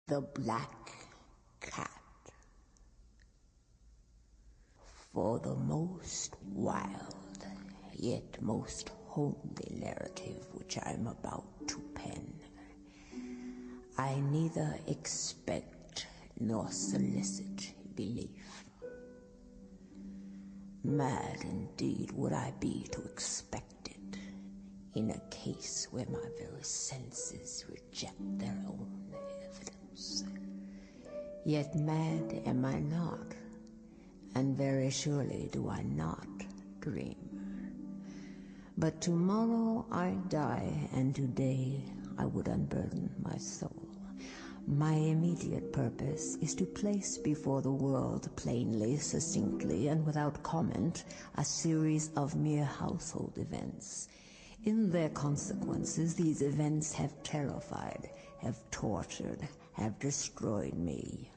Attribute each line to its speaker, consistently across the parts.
Speaker 1: The Black Cat. For the most wild, yet most homely narrative which I am about to pen, I neither expect nor solicit belief. Mad indeed would I be to expect it, in a case where my very senses reject their own evidence. Yet mad am I not, and very surely do I not dream. But tomorrow I die, and today I would unburden my soul. My immediate purpose is to place before the world plainly, succinctly, and without comment, a series of mere household events. In their consequences, these events have terrified, have tortured, have destroyed me.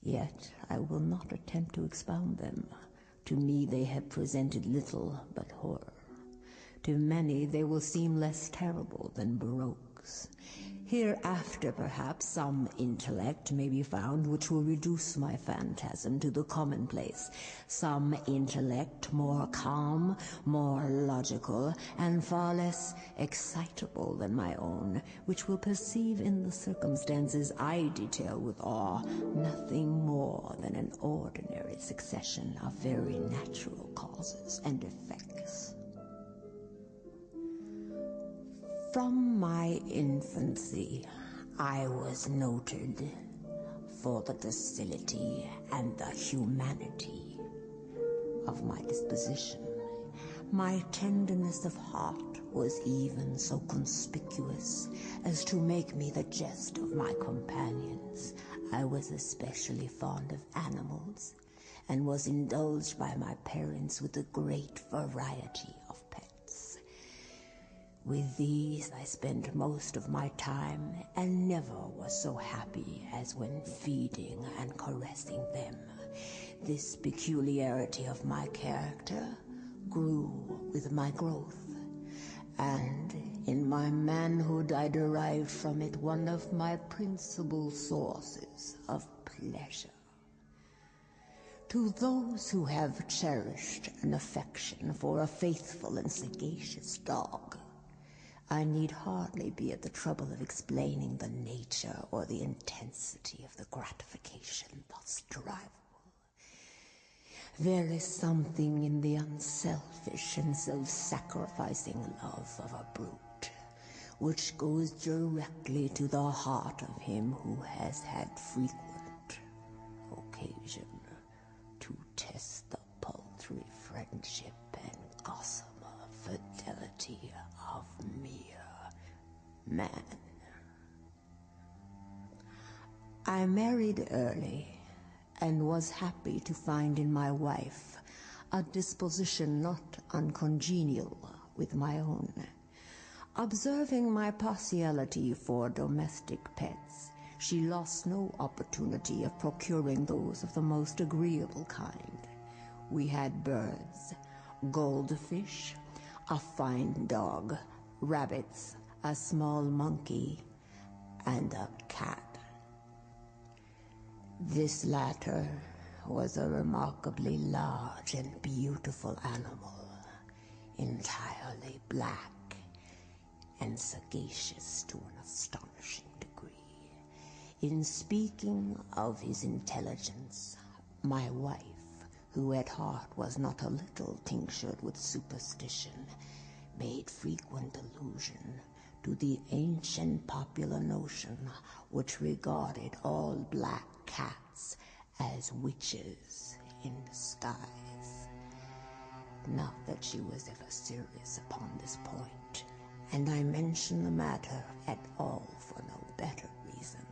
Speaker 1: Yet I will not attempt to expound them. To me they have presented little but horror. To many they will seem less terrible than baroques. Hereafter, perhaps, some intellect may be found which will reduce my phantasm to the commonplace. Some intellect more calm, more logical, and far less excitable than my own, which will perceive in the circumstances I detail with awe nothing more than an ordinary succession of very natural causes and effects. From my infancy, I was noted for the docility and the humanity of my disposition. My tenderness of heart was even so conspicuous as to make me the jest of my companions. I was especially fond of animals, and was indulged by my parents with a great variety of pets. With these I spent most of my time, and never was so happy as when feeding and caressing them. This peculiarity of my character grew with my growth, and in my manhood I derived from it one of my principal sources of pleasure. To those who have cherished an affection for a faithful and sagacious dog, I need hardly be at the trouble of explaining the nature or the intensity of the gratification thus derivable. There is something in the unselfish and self-sacrificing love of a brute, which goes directly to the heart of him who has had frequent occasion to test the paltry friendship and gossamer fidelity of mere man. I married early, and was happy to find in my wife a disposition not uncongenial with my own. Observing my partiality for domestic pets, she lost no opportunity of procuring those of the most agreeable kind. We had birds, goldfish, a fine dog, rabbits, a small monkey, and a cat. This latter was a remarkably large and beautiful animal, entirely black and sagacious to an astonishing degree. In speaking of his intelligence, my wife, who at heart was not a little tinctured with superstition, made frequent allusion to the ancient popular notion which regarded all black cats as witches in disguise. Not that she was ever serious upon this point, and I mention the matter at all for no better reason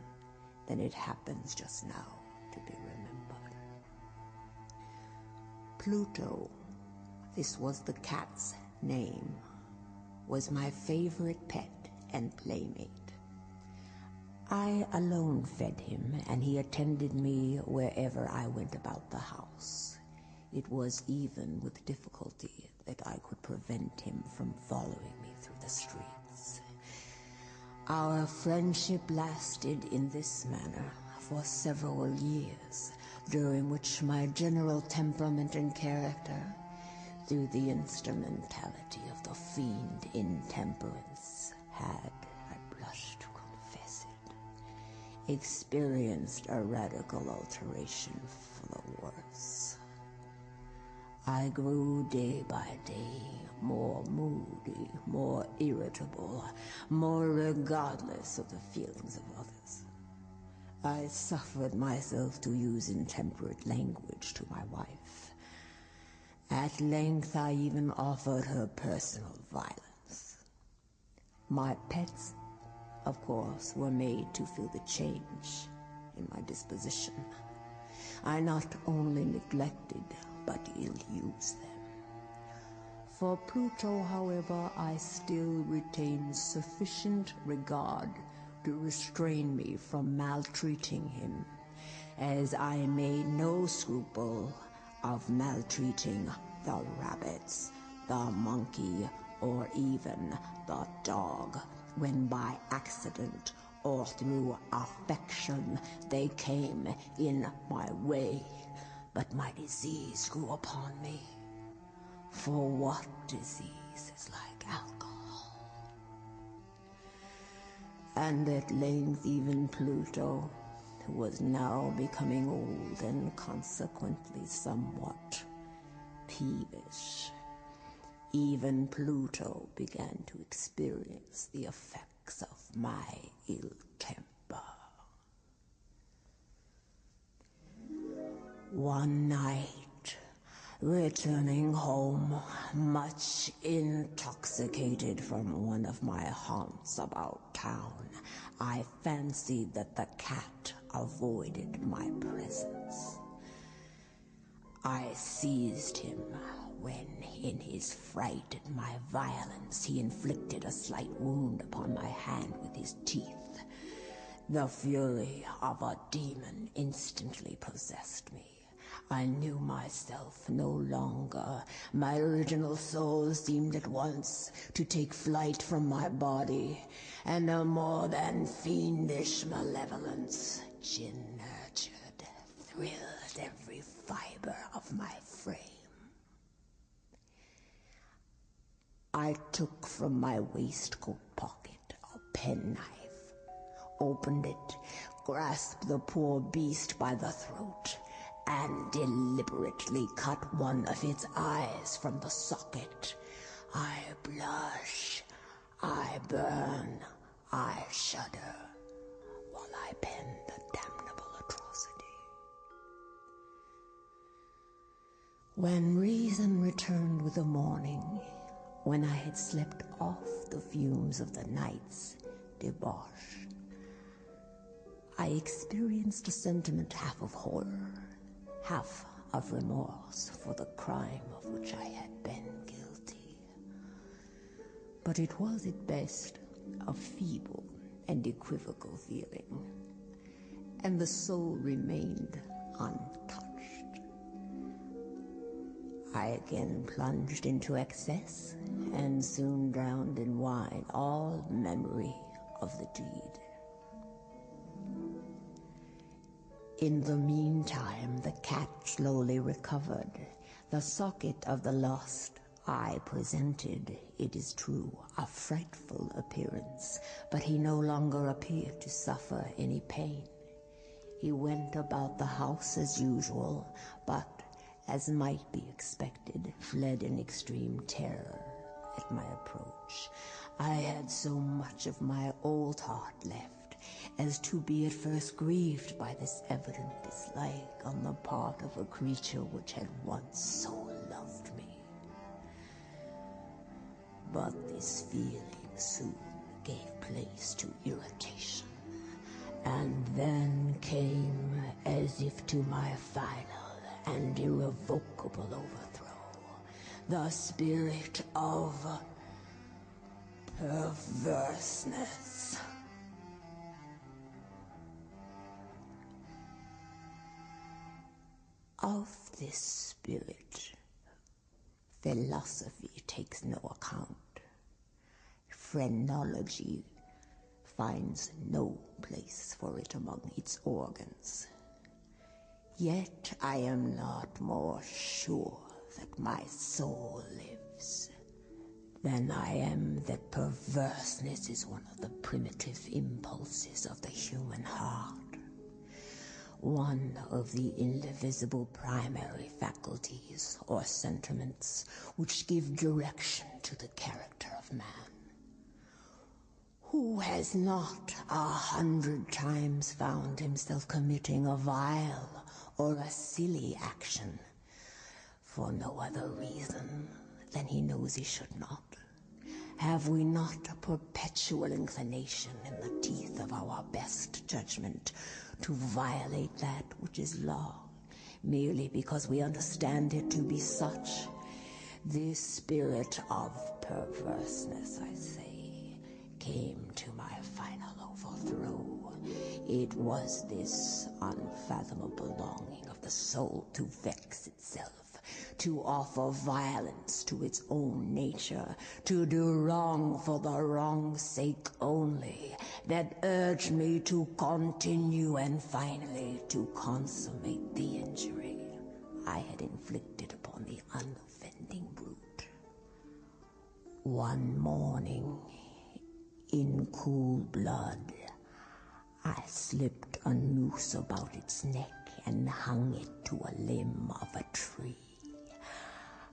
Speaker 1: than it happens just now to be remembered. Pluto, this was the cat's name, was my favorite pet and playmate. I alone fed him, and he attended me wherever I went about the house. It was even with difficulty that I could prevent him from following me through the streets. Our friendship lasted in this manner for several years, during which my general temperament and character, through the instrumentality of the fiend intemperance, had, I blush to confess it, experienced a radical alteration for the worse. I grew day by day more moody, more irritable, more regardless of the feelings of others. I suffered myself to use intemperate language to my wife. At length, I even offered her personal violence. My pets, of course, were made to feel the change in my disposition. I not only neglected, but ill-used them. For Pluto, however, I still retained sufficient regard to restrain me from maltreating him, as I made no scruple of maltreating the rabbits, the monkey, or even the dog, when by accident or through affection they came in my way. But my disease grew upon me. For what disease is like alcohol? And at length even Pluto, who was now becoming old and consequently somewhat peevish, even Pluto began to experience the effects of my ill temper. One night, returning home, much intoxicated from one of my haunts about town, I fancied that the cat avoided my presence. I seized him when, in his fright at my violence, he inflicted a slight wound upon my hand with his teeth. The fury of a demon instantly possessed me. I knew myself no longer. My original soul seemed at once to take flight from my body, and a more than fiendish malevolence, gin-nurtured, thrilled every fiber of my frame. I took from my waistcoat pocket a penknife, opened it, grasped the poor beast by the throat, and deliberately cut one of its eyes from the socket. I blush, I burn, I shudder, while I pen the damnable atrocity. When reason returned with the morning, when I had slept off the fumes of the night's debauch, I experienced a sentiment half of horror, half of remorse for the crime of which I had been guilty. But it was at best a feeble and equivocal feeling, and the soul remained untouched. I again plunged into excess, and soon drowned in wine all memory of the deed. In the meantime, the cat slowly recovered. The socket of the lost eye presented, it is true, a frightful appearance, but he no longer appeared to suffer any pain. He went about the house as usual, but, as might be expected, fled in extreme terror at my approach. I had so much of my old heart left as to be at first grieved by this evident dislike on the part of a creature which had once so loved me. But this feeling soon gave place to irritation, and then came, as if to my final and irrevocable overthrow, the spirit of perverseness. Of this spirit, philosophy takes no account. Phrenology finds no place for it among its organs. Yet I am not more sure that my soul lives than I am that perverseness is one of the primitive impulses of the human heart. One of the indivisible primary faculties or sentiments which give direction to the character of man. Who has not 100 times found himself committing a vile or a silly action for no other reason than he knows he should not? Have we not a perpetual inclination in the teeth of our best judgment to violate that which is law, merely because we understand it to be such? This spirit of perverseness, I say, came to my final overthrow. It was this unfathomable longing of the soul to vex itself, to offer violence to its own nature, to do wrong for the wrong's sake only, that urged me to continue and finally to consummate the injury I had inflicted upon the unoffending brute. One morning, in cool blood, I slipped a noose about its neck and hung it to a limb of a tree.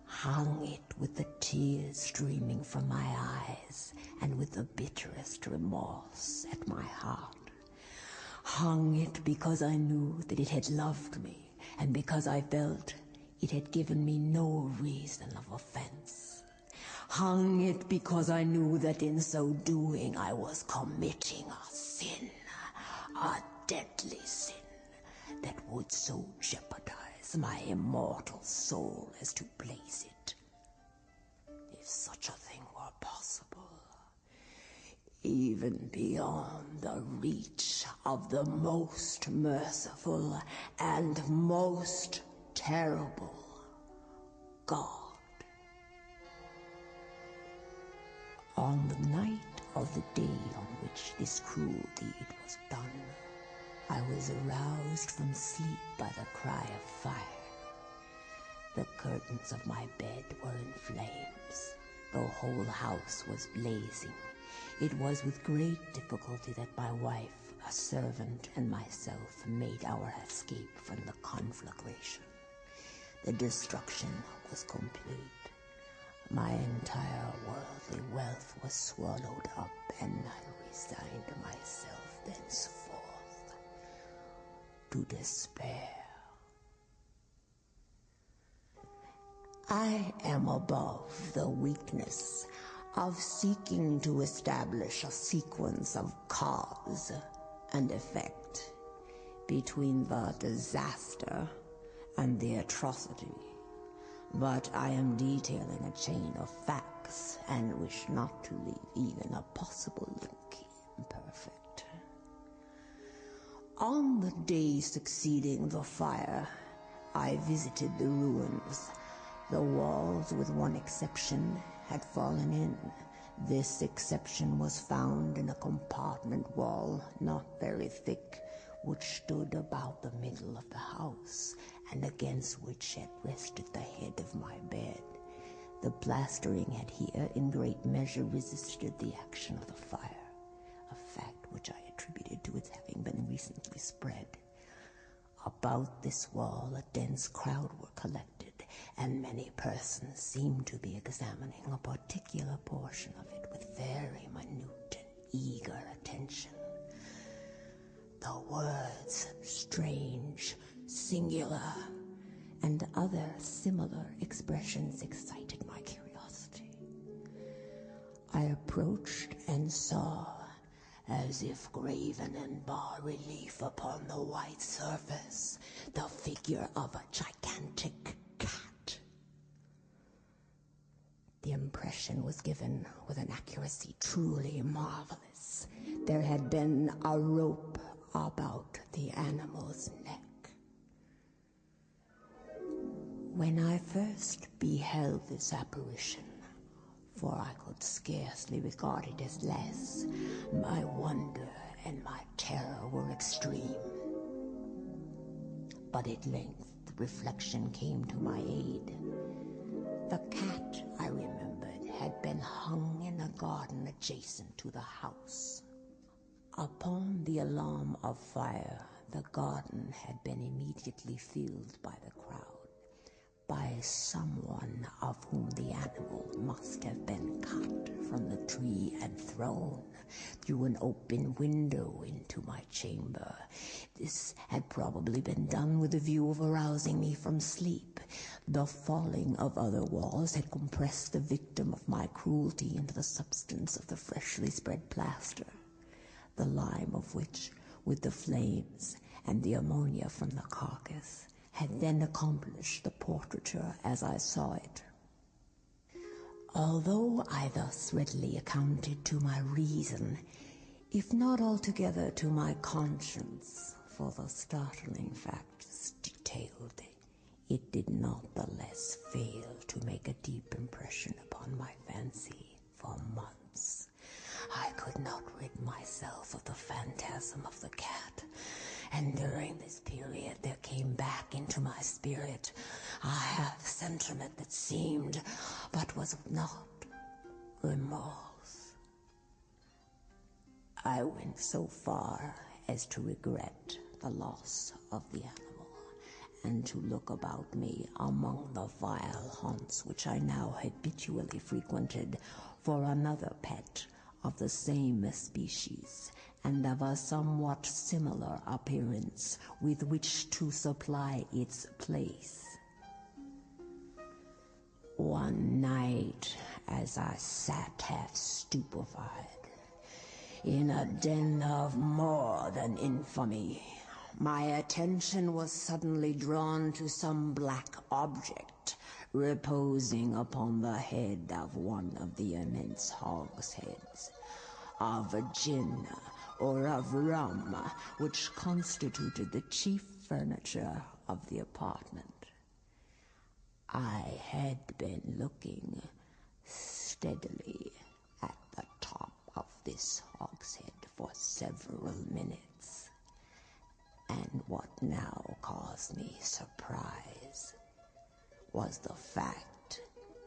Speaker 1: Hung it with the tears streaming from my eyes and with the bitterest remorse at my heart. Hung it because I knew that it had loved me and because I felt it had given me no reason of offense. Hung it because I knew that in so doing I was committing a sin, a deadly sin that would so jeopardize my immortal soul as to place it, if such a thing were possible, even beyond the reach of the most merciful and most terrible God. On the night of the day on which this cruel deed was done, I was aroused from sleep by the cry of fire. The curtains of my bed were in flames. The whole house was blazing. It was with great difficulty that my wife, a servant, and myself made our escape from the conflagration. The destruction was complete. My entire worldly wealth was swallowed up, and I resigned myself thenceforth to despair. I am above the weakness of seeking to establish a sequence of cause and effect between the disaster and the atrocity, but I am detailing a chain of facts and wish not to leave even a possible link imperfect. On the day succeeding the fire, I visited the ruins. The walls, with one exception, had fallen in. This exception was found in a compartment wall, not very thick, which stood about the middle of the house, and against which had rested the head of my bed. The plastering had here in great measure resisted the action of the fire, a fact which I attributed to its having been recently spread. About this wall a dense crowd were collected, and many persons seemed to be examining a particular portion of it with very minute and eager attention. The words strange, singular, and other similar expressions excited my curiosity. I approached and saw, as if graven in bas-relief upon the white surface, the figure of a gigantic cat. The impression was given with an accuracy truly marvelous. There had been a rope about the animal's neck. When I first beheld this apparition, for I could scarcely regard it as less. My wonder and my terror were extreme. But at length reflection came to my aid. The cat, I remembered, had been hung in a garden adjacent to the house. Upon the alarm of fire, the garden had been immediately filled by the crowd, by someone of whom the animal must have been cut from the tree and thrown through an open window into my chamber. This had probably been done with a view of arousing me from sleep. The falling of other walls had compressed the victim of my cruelty into the substance of the freshly spread plaster, the lime of which, with the flames and the ammonia from the carcass, had then accomplished the portraiture as I saw it. Although I thus readily accounted to my reason, if not altogether to my conscience, for the startling facts detailed, it did not the less fail to make a deep impression upon my fancy for months. I could not rid myself of the phantasm of the cat, and during this period there came back into my spirit a half-sentiment that seemed, but was not, remorse. I went so far as to regret the loss of the animal, and to look about me among the vile haunts which I now habitually frequented for another pet of the same species, and of a somewhat similar appearance with which to supply its place. One night, as I sat half stupefied, in a den of more than infamy, my attention was suddenly drawn to some black object reposing upon the head of one of the immense hogsheads of gin or of rum, which constituted the chief furniture of the apartment. I had been looking steadily at the top of this hogshead for several minutes, and what now caused me surprise was the fact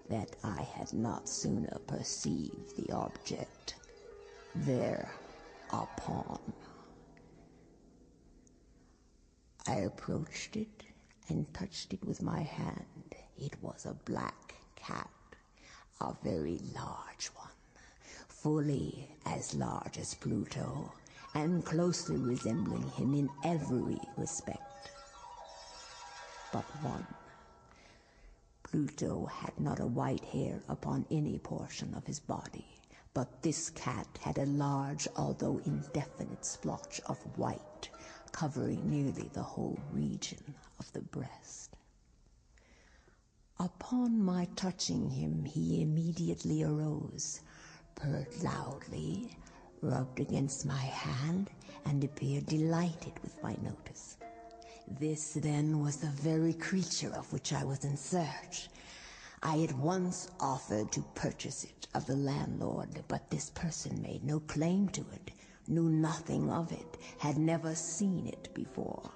Speaker 1: that I had not sooner perceived the object thereupon. I approached it and touched it with my hand. It was a black cat, a very large one, fully as large as Pluto, and closely resembling him in every respect but one. Pluto had not a white hair upon any portion of his body, but this cat had a large, although indefinite, splotch of white, covering nearly the whole region of the breast. Upon my touching him, he immediately arose, purred loudly, rubbed against my hand, and appeared delighted with my notice. This, then, was the very creature of which I was in search. I at once offered to purchase it of the landlord, but this person made no claim to it, knew nothing of it, had never seen it before.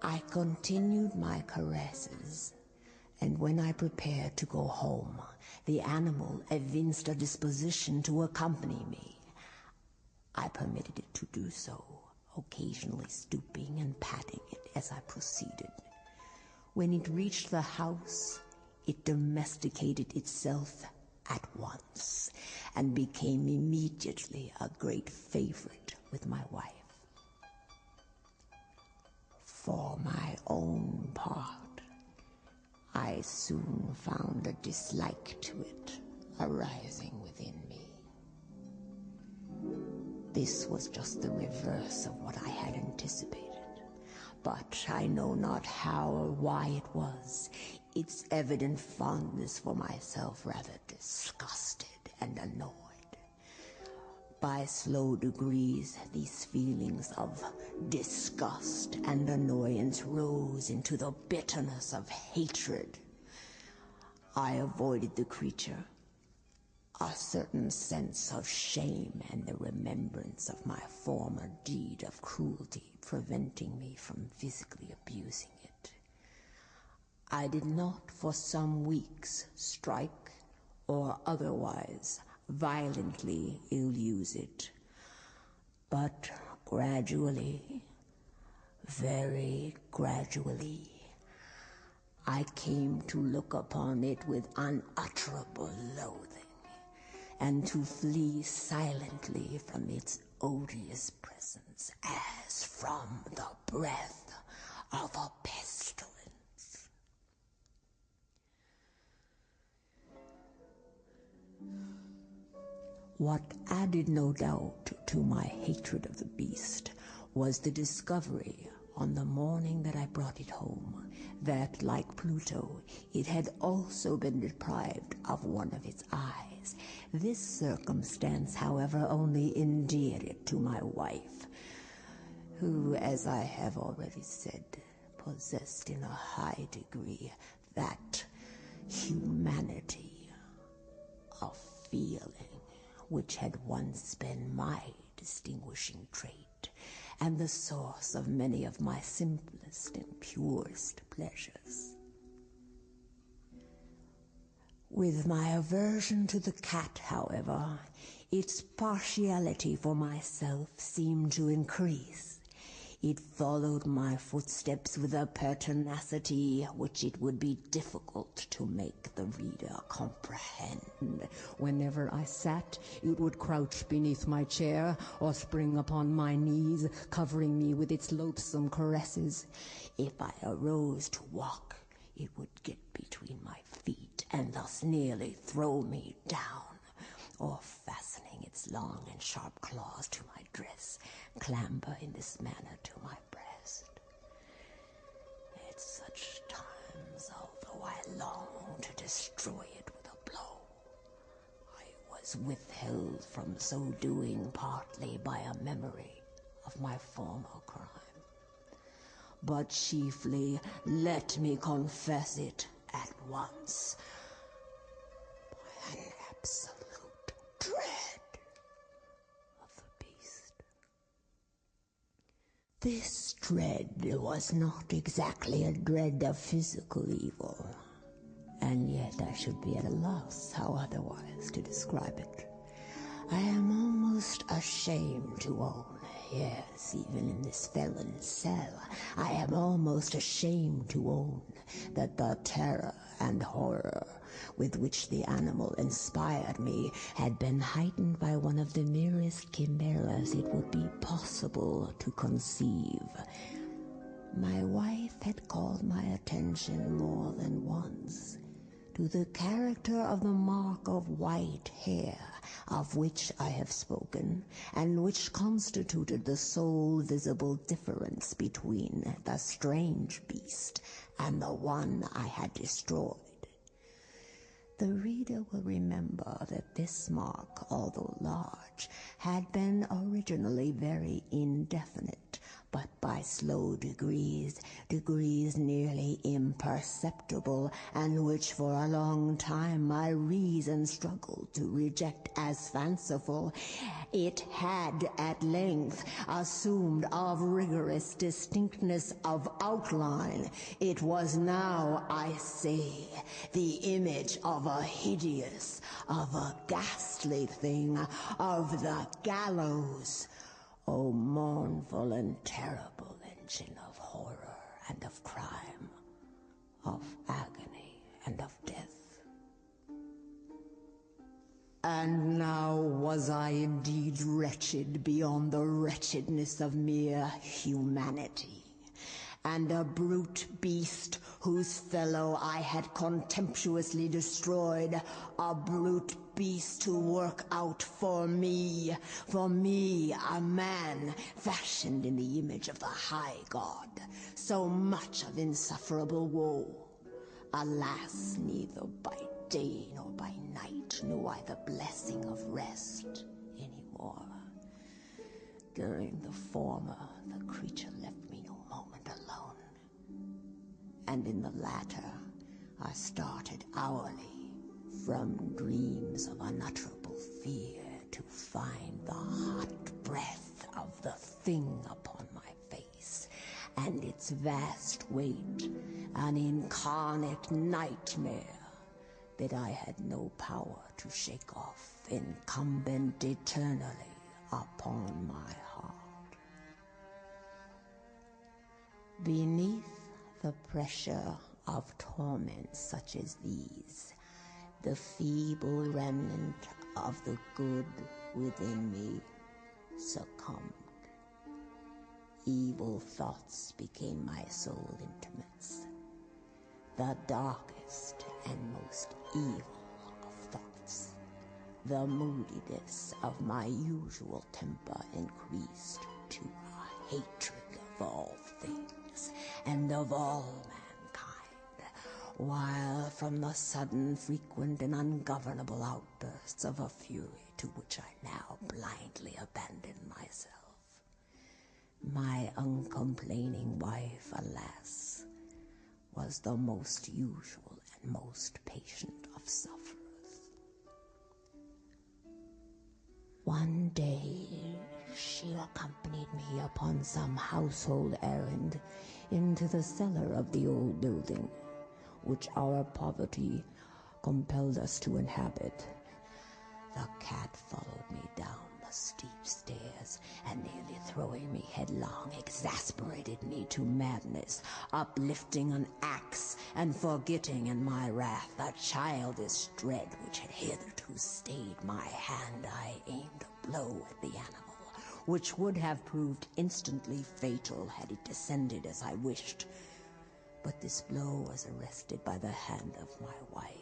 Speaker 1: I continued my caresses, and when I prepared to go home, the animal evinced a disposition to accompany me. I permitted it to do so, occasionally stooping and patting it as I proceeded. When it reached the house, it domesticated itself at once, and became immediately a great favorite with my wife. For my own part, I soon found a dislike to it arising within me. This was just the reverse of what I had anticipated, but I know not how or why it was. Its evident fondness for myself rather disgusted and annoyed. By slow degrees, these feelings of disgust and annoyance rose into the bitterness of hatred. I avoided the creature, a certain sense of shame and the remembrance of my former deed of cruelty preventing me from physically abusing it. I did not for some weeks strike or otherwise violently ill-use it, but gradually, very gradually, I came to look upon it with unutterable loathing, and to flee silently from its odious presence as from the breath of a pestilence. What added no doubt to my hatred of the beast was the discovery on the morning that I brought it home that, like Pluto, it had also been deprived of one of its eyes. This circumstance, however, only endeared it to my wife, who, as I have already said, possessed in a high degree that humanity of feeling which had once been my distinguishing trait, and the source of many of my simplest and purest pleasures. With my aversion to the cat, however, its partiality for myself seemed to increase. It followed my footsteps with a pertinacity which it would be difficult to make the reader comprehend.
Speaker 2: Whenever I sat, it would crouch beneath my chair or spring upon my knees, covering me with its loathsome caresses.
Speaker 1: If I arose to walk, it would get between my feet and thus nearly throw me down, or fastening its long and sharp claws to my dress, clamber in this manner to my breast. At such times, although I longed to destroy it with a blow, I was withheld from so doing partly by a memory of my former crime, but chiefly, let me confess it at once, by an absolute dread of the beast. This dread was not exactly a dread of physical evil, and yet I should be at a loss how otherwise to describe it. I am almost ashamed to own, yes, even in this felon's cell, I am almost ashamed to own that the terror and horror with which the animal inspired me had been heightened by one of the merest chimeras it would be possible to conceive. My wife had called my attention more than once to the character of the mark of white hair of which I have spoken, and which constituted the sole visible difference between the strange beast and the one I had destroyed. The reader will remember that this mark, although large, had been originally very indefinite, but by slow degrees nearly imperceptible, and which for a long time my reason struggled to reject as fanciful, it had at length assumed a rigorous distinctness of outline. It was now, I say, the image of a hideous, of a ghastly thing, of the gallows. O mournful and terrible engine of horror and of crime, of agony and of death. And now was I indeed wretched beyond the wretchedness of mere humanity, and a brute beast whose fellow I had contemptuously destroyed, a brute beast to work out for me, a man fashioned in the image of the high God, so much of insufferable woe. Alas, neither by day nor by night knew I the blessing of rest any more. During the former, the creature left me no moment alone, and in the latter, I started hourly from dreams of unutterable fear to find the hot breath of the thing upon my face, and its vast weight, an incarnate nightmare that I had no power to shake off, incumbent eternally upon my heart. Beneath the pressure of torments such as these, the feeble remnant of the good within me succumbed. Evil thoughts became my sole intimates. The darkest and most evil of thoughts. The moodiness of my usual temper increased to a hatred of all things and of all mankind, while from the sudden, frequent, and ungovernable outbursts of a fury to which I now blindly abandoned myself, my uncomplaining wife, alas, was the most usual and most patient of sufferers. One day, she accompanied me upon some household errand into the cellar of the old building, which our poverty compelled us to inhabit. The cat followed me down the steep stairs, and nearly throwing me headlong, exasperated me to madness, uplifting an axe and forgetting in my wrath the childish dread which had hitherto stayed my hand. I aimed a blow at the animal, which would have proved instantly fatal had it descended as I wished. But this blow was arrested by the hand of my wife.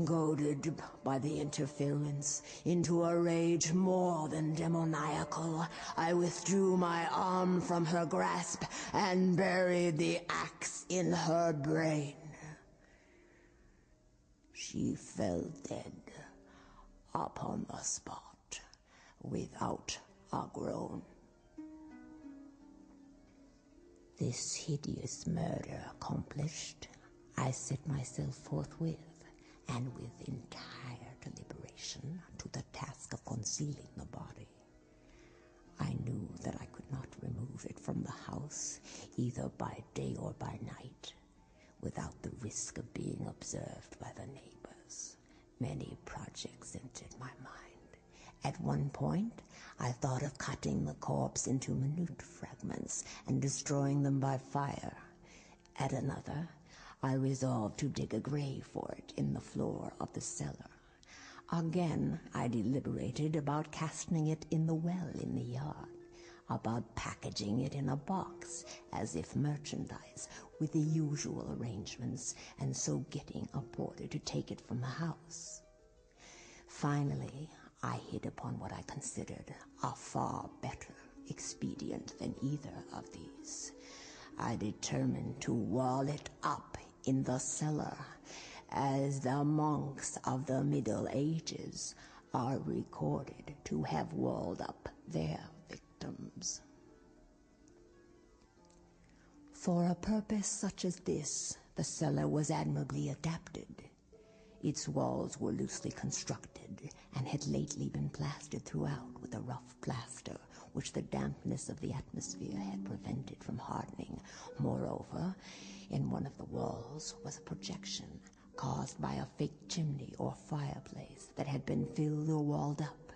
Speaker 1: Goaded by the interference into a rage more than demoniacal, I withdrew my arm from her grasp and buried the axe in her brain. She fell dead upon the spot without a groan. This hideous murder accomplished, I set myself forthwith, and with entire deliberation, to the task of concealing the body. I knew that I could not remove it from the house, either by day or by night, without the risk of being observed by the neighbors. Many projects entered my mind. At one point, I thought of cutting the corpse into minute fragments and destroying them by fire. At another, I resolved to dig a grave for it in the floor of the cellar. Again, I deliberated about casting it in the well in the yard, about packaging it in a box as if merchandise with the usual arrangements, and so getting a porter to take it from the house. Finally, I hit upon what I considered a far better expedient than either of these. I determined to wall it up in the cellar, as the monks of the Middle Ages are recorded to have walled up their victims. For a purpose such as this, the cellar was admirably adapted. Its walls were loosely constructed and had lately been plastered throughout with a rough plaster, which the dampness of the atmosphere had prevented from hardening. Moreover, in one of the walls was a projection caused by a fake chimney or fireplace that had been filled or walled up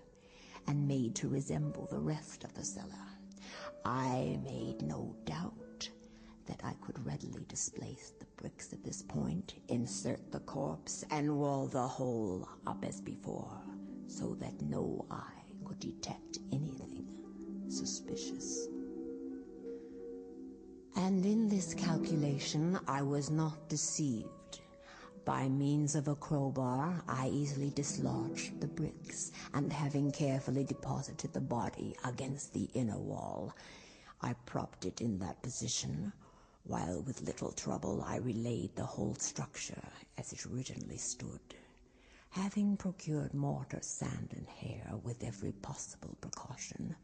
Speaker 1: and made to resemble the rest of the cellar. I made no doubt that I could readily displace the bricks at this point, insert the corpse, and wall the whole up as before, so that no eye could detect anything suspicious. And in this calculation I was not deceived. By means of a crowbar, I easily dislodged the bricks, and having carefully deposited the body against the inner wall, I propped it in that position, while with little trouble I relaid the whole structure as it originally stood. Having procured mortar, sand, and hair with every possible precaution,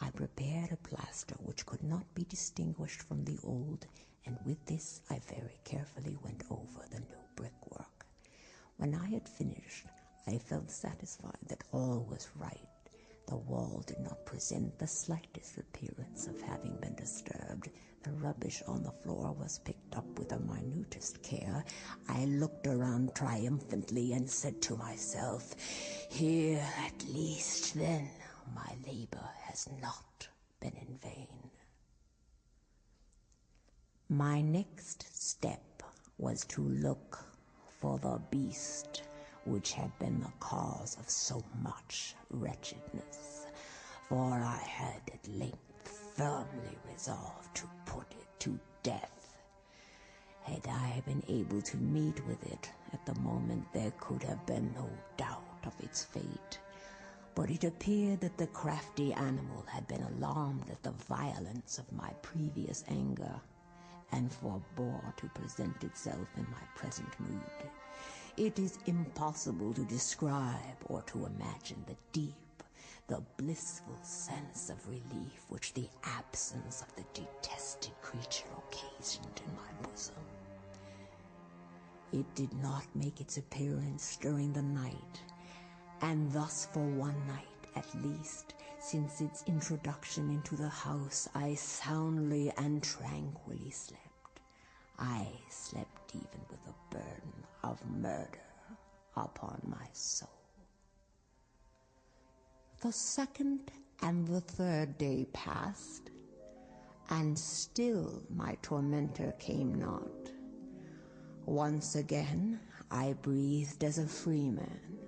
Speaker 1: I prepared a plaster which could not be distinguished from the old, and with this I very carefully went over the new brickwork. When I had finished, I felt satisfied that all was right. The wall did not present the slightest appearance of having been disturbed. The rubbish on the floor was picked up with the minutest care. I looked around triumphantly and said to myself, "Here at least, then, my labor has not been in vain." My next step was to look for the beast which had been the cause of so much wretchedness, for I had at length firmly resolved to put it to death. Had I been able to meet with it at the moment, there could have been no doubt of its fate. But it appeared that the crafty animal had been alarmed at the violence of my previous anger, and forbore to present itself in my present mood. It is impossible to describe or to imagine the deep, the blissful sense of relief which the absence of the detested creature occasioned in my bosom. It did not make its appearance during the night, and thus for one night at least, since its introduction into the house, I soundly and tranquilly slept. I slept even with a burden of murder upon my soul. The second and the third day passed, and still my tormentor came not. Once again I breathed as a free man.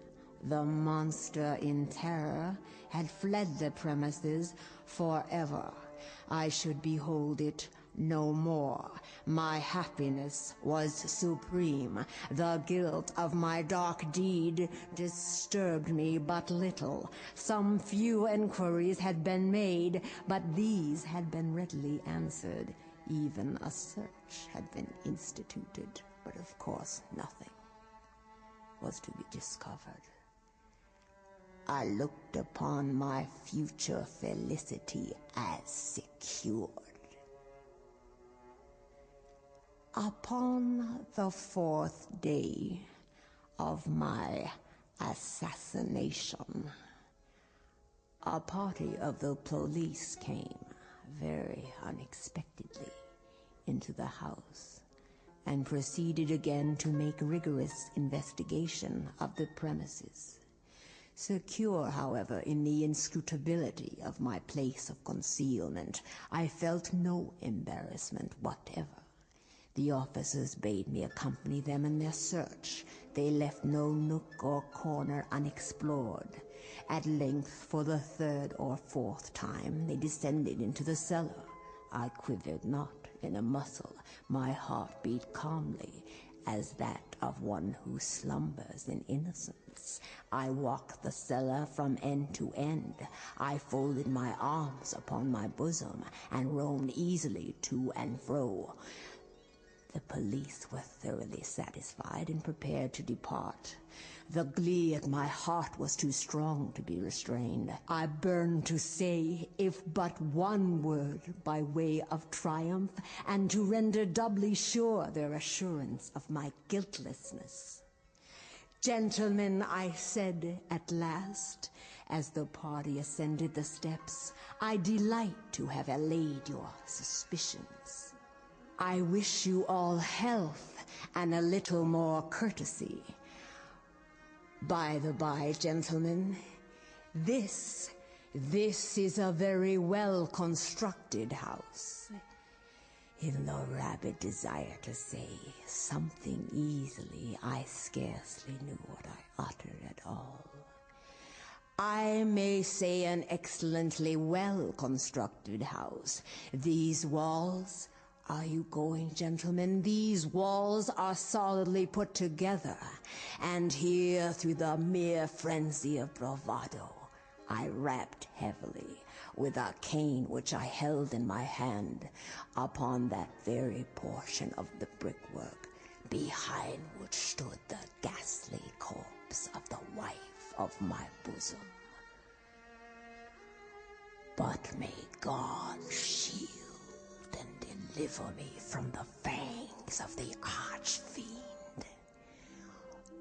Speaker 1: The monster in terror had fled the premises forever. I should behold it no more. My happiness was supreme. The guilt of my dark deed disturbed me but little. Some few enquiries had been made, but these had been readily answered. Even a search had been instituted, but of course nothing was to be discovered. I looked upon my future felicity as secured. Upon the fourth day of my assassination, a party of the police came very unexpectedly into the house and proceeded again to make rigorous investigation of the premises. Secure, however, in the inscrutability of my place of concealment, I felt no embarrassment whatever. The officers bade me accompany them in their search. They left no nook or corner unexplored. At length, for the third or fourth time, they descended into the cellar. I quivered not in a muscle. My heart beat calmly, as that of one who slumbers in innocence. I walked the cellar from end to end. I folded my arms upon my bosom and roamed easily to and fro. The police were thoroughly satisfied and prepared to depart. The glee at my heart was too strong to be restrained. I burned to say, if but one word, by way of triumph, and to render doubly sure their assurance of my guiltlessness. "Gentlemen," I said at last, as the party ascended the steps, "I delight to have allayed your suspicions. I wish you all health and a little more courtesy. By the by, gentlemen, this is a very well-constructed house." In the rabid desire to say something easily, I scarcely knew what I uttered at all. "I may say an excellently well-constructed house. These walls... Are you going, gentlemen? These walls are solidly put together, and here, through the mere frenzy of bravado, I rapped heavily, with a cane which I held in my hand, upon that very portion of the brickwork, behind which stood the ghastly corpse of the wife of my bosom. But may God shield and deliver me from the fangs of the arch-fiend.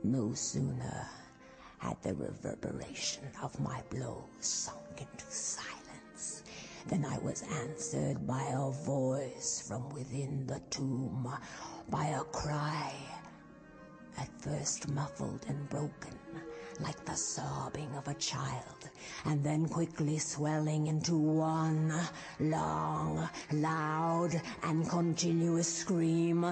Speaker 1: No sooner had the reverberation of my blows sunk into silence than I was answered by a voice from within the tomb, by a cry, at first muffled and broken, like the sobbing of a child, and then quickly swelling into one long, loud, and continuous scream,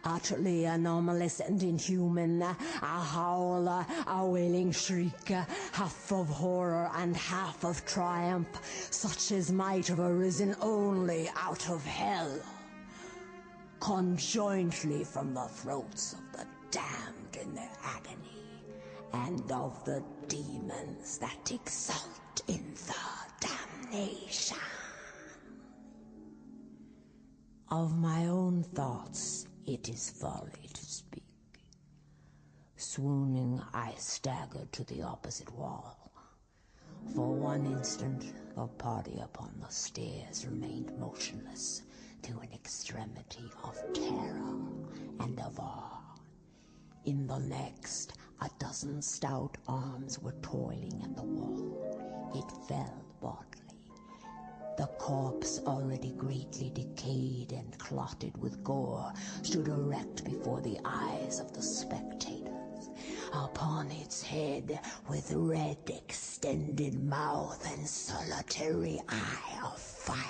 Speaker 1: utterly anomalous and inhuman, a howl, a wailing shriek, half of horror and half of triumph, such as might have arisen only out of hell, conjointly from the throats of the damned in their agony, and of the demons that exult in the damnation. Of my own thoughts it is folly to speak. Swooning, I staggered to the opposite wall. For one instant, the party upon the stairs remained motionless to an extremity of terror and of awe. In the next, a dozen stout arms were toiling at the wall. It fell bodily. The corpse, already greatly decayed and clotted with gore, stood erect before the eyes of the spectators. Upon its head, with red extended mouth and solitary eye of fire,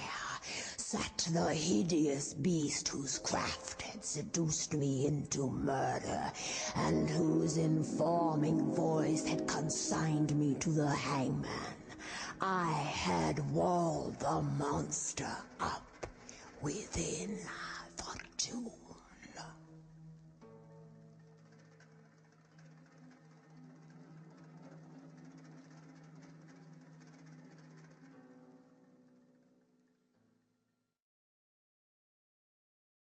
Speaker 1: sat the hideous beast whose craft had seduced me into murder, and whose informing voice had consigned me to the hangman. I had walled the monster up within the tomb.